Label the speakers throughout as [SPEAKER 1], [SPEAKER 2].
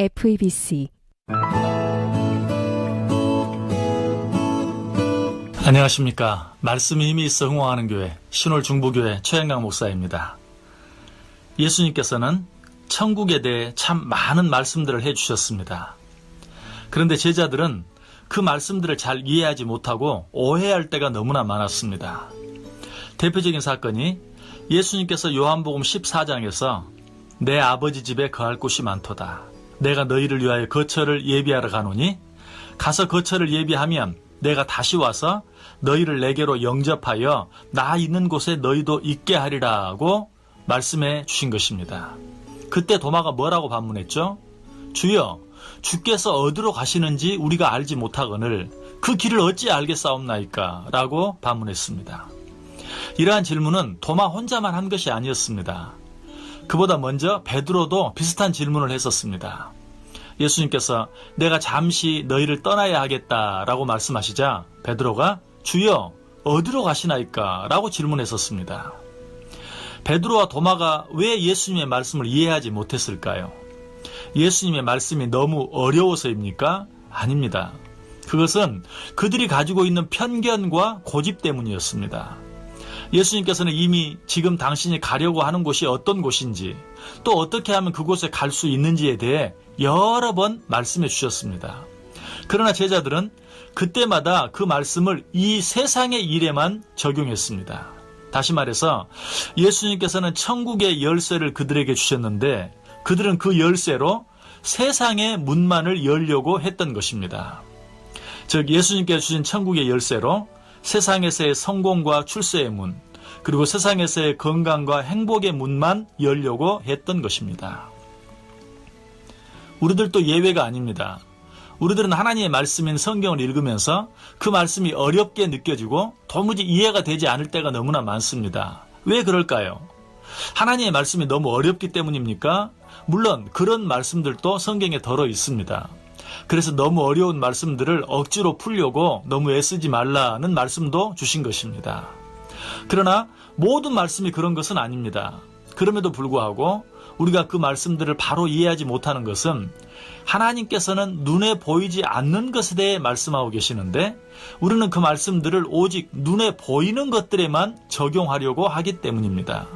[SPEAKER 1] FEBC
[SPEAKER 2] 안녕하십니까. 말씀이 힘이 있어 흥황하는 교회 신월중부교회 최영강 목사입니다. 예수님께서는 천국에 대해 참 많은 말씀들을 해주셨습니다. 그런데 제자들은 그 말씀들을 잘 이해하지 못하고 오해할 때가 너무나 많았습니다. 대표적인 사건이 예수님께서 요한복음 14장에서 내 아버지 집에 거할 곳이 많도다. 내가 너희를 위하여 거처를 예비하러 가노니 가서 거처를 예비하면 내가 다시 와서 너희를 내게로 영접하여 나 있는 곳에 너희도 있게 하리라고 말씀해 주신 것입니다. 그때 도마가 뭐라고 반문했죠? 주여, 주께서 어디로 가시는지 우리가 알지 못하거늘 그 길을 어찌 알겠사옵나이까? 라고 반문했습니다. 이러한 질문은 도마 혼자만 한 것이 아니었습니다. 그보다 먼저 베드로도 비슷한 질문을 했었습니다. 예수님께서 내가 잠시 너희를 떠나야 하겠다라고 말씀하시자 베드로가 주여 어디로 가시나이까? 라고 질문했었습니다. 베드로와 도마가 왜 예수님의 말씀을 이해하지 못했을까요? 예수님의 말씀이 너무 어려워서입니까? 아닙니다. 그것은 그들이 가지고 있는 편견과 고집 때문이었습니다. 예수님께서는 이미 지금 당신이 가려고 하는 곳이 어떤 곳인지 또 어떻게 하면 그곳에 갈 수 있는지에 대해 여러 번 말씀해 주셨습니다. 그러나 제자들은 그때마다 그 말씀을 이 세상의 일에만 적용했습니다. 다시 말해서 예수님께서는 천국의 열쇠를 그들에게 주셨는데 그들은 그 열쇠로 세상의 문만을 열려고 했던 것입니다. 즉 예수님께서 주신 천국의 열쇠로 세상에서의 성공과 출세의 문, 그리고 세상에서의 건강과 행복의 문만 열려고 했던 것입니다. 우리들도 예외가 아닙니다. 우리들은 하나님의 말씀인 성경을 읽으면서 그 말씀이 어렵게 느껴지고 도무지 이해가 되지 않을 때가 너무나 많습니다. 왜 그럴까요? 하나님의 말씀이 너무 어렵기 때문입니까? 물론 그런 말씀들도 성경에 들어 있습니다. 그래서 너무 어려운 말씀들을 억지로 풀려고 너무 애쓰지 말라는 말씀도 주신 것입니다. 그러나 모든 말씀이 그런 것은 아닙니다. 그럼에도 불구하고 우리가 그 말씀들을 바로 이해하지 못하는 것은 하나님께서는 눈에 보이지 않는 것에 대해 말씀하고 계시는데 우리는 그 말씀들을 오직 눈에 보이는 것들에만 적용하려고 하기 때문입니다.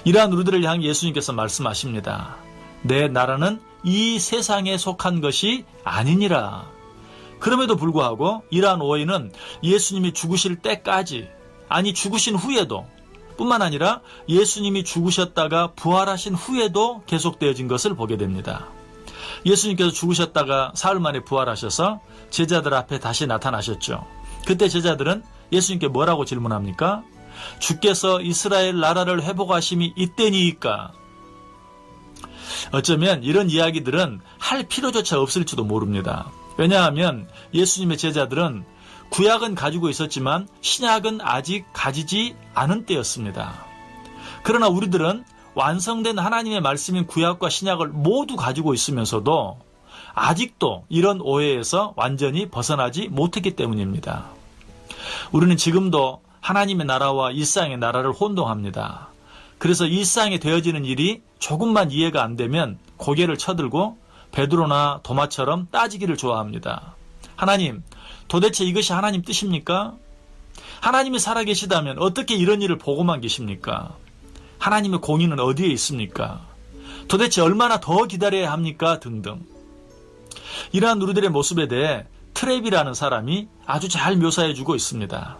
[SPEAKER 2] 이러한 우리들을 향해 예수님께서 말씀하십니다. 내 나라는 이 세상에 속한 것이 아니니라. 그럼에도 불구하고 이러한 오해는 예수님이 죽으실 때까지, 아니 죽으신 후에도 뿐만 아니라 예수님이 죽으셨다가 부활하신 후에도 계속되어진 것을 보게 됩니다. 예수님께서 죽으셨다가 사흘 만에 부활하셔서 제자들 앞에 다시 나타나셨죠. 그때 제자들은 예수님께 뭐라고 질문합니까? 주께서 이스라엘 나라를 회복하심이 이때니까? 어쩌면 이런 이야기들은 할 필요조차 없을지도 모릅니다. 왜냐하면 예수님의 제자들은 구약은 가지고 있었지만 신약은 아직 가지지 않은 때였습니다. 그러나 우리들은 완성된 하나님의 말씀인 구약과 신약을 모두 가지고 있으면서도 아직도 이런 오해에서 완전히 벗어나지 못했기 때문입니다. 우리는 지금도 하나님의 나라와 일상의 나라를 혼동합니다. 그래서 일상에 되어지는 일이 조금만 이해가 안 되면 고개를 쳐들고 베드로나 도마처럼 따지기를 좋아합니다. 하나님, 도대체 이것이 하나님 뜻입니까? 하나님이 살아계시다면 어떻게 이런 일을 보고만 계십니까? 하나님의 공의는 어디에 있습니까? 도대체 얼마나 더 기다려야 합니까? 등등. 이러한 우리들의 모습에 대해 트랩이라는 사람이 아주 잘 묘사해주고 있습니다.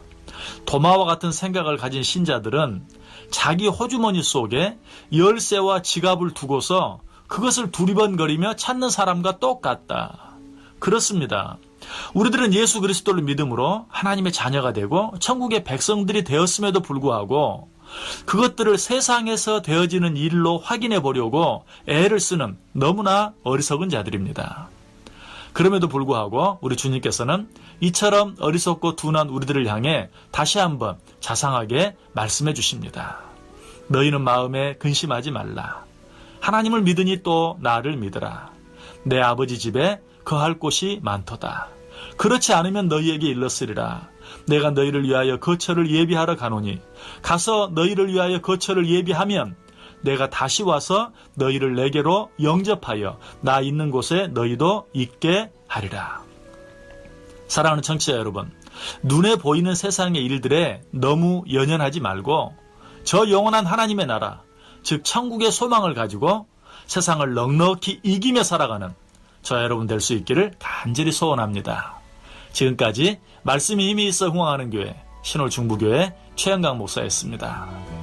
[SPEAKER 2] 도마와 같은 생각을 가진 신자들은 자기 호주머니 속에 열쇠와 지갑을 두고서 그것을 두리번거리며 찾는 사람과 똑같다. 그렇습니다. 우리들은 예수 그리스도를 믿음으로 하나님의 자녀가 되고 천국의 백성들이 되었음에도 불구하고 그것들을 세상에서 되어지는 일로 확인해 보려고 애를 쓰는 너무나 어리석은 자들입니다. 그럼에도 불구하고 우리 주님께서는 이처럼 어리석고 둔한 우리들을 향해 다시 한번 자상하게 말씀해 주십니다. 너희는 마음에 근심하지 말라. 하나님을 믿으니 또 나를 믿으라. 내 아버지 집에 거할 곳이 많도다. 그렇지 않으면 너희에게 일렀으리라. 내가 너희를 위하여 거처를 예비하러 가노니 가서 너희를 위하여 거처를 예비하면 내가 다시 와서 너희를 내게로 영접하여 나 있는 곳에 너희도 있게 하리라. 사랑하는 청취자 여러분, 눈에 보이는 세상의 일들에 너무 연연하지 말고 저 영원한 하나님의 나라, 즉 천국의 소망을 가지고 세상을 넉넉히 이기며 살아가는 저와 여러분 될 수 있기를 간절히 소원합니다. 지금까지 말씀이 힘이 있어 흥황하는 교회 신홀중부교회 최영강 목사였습니다.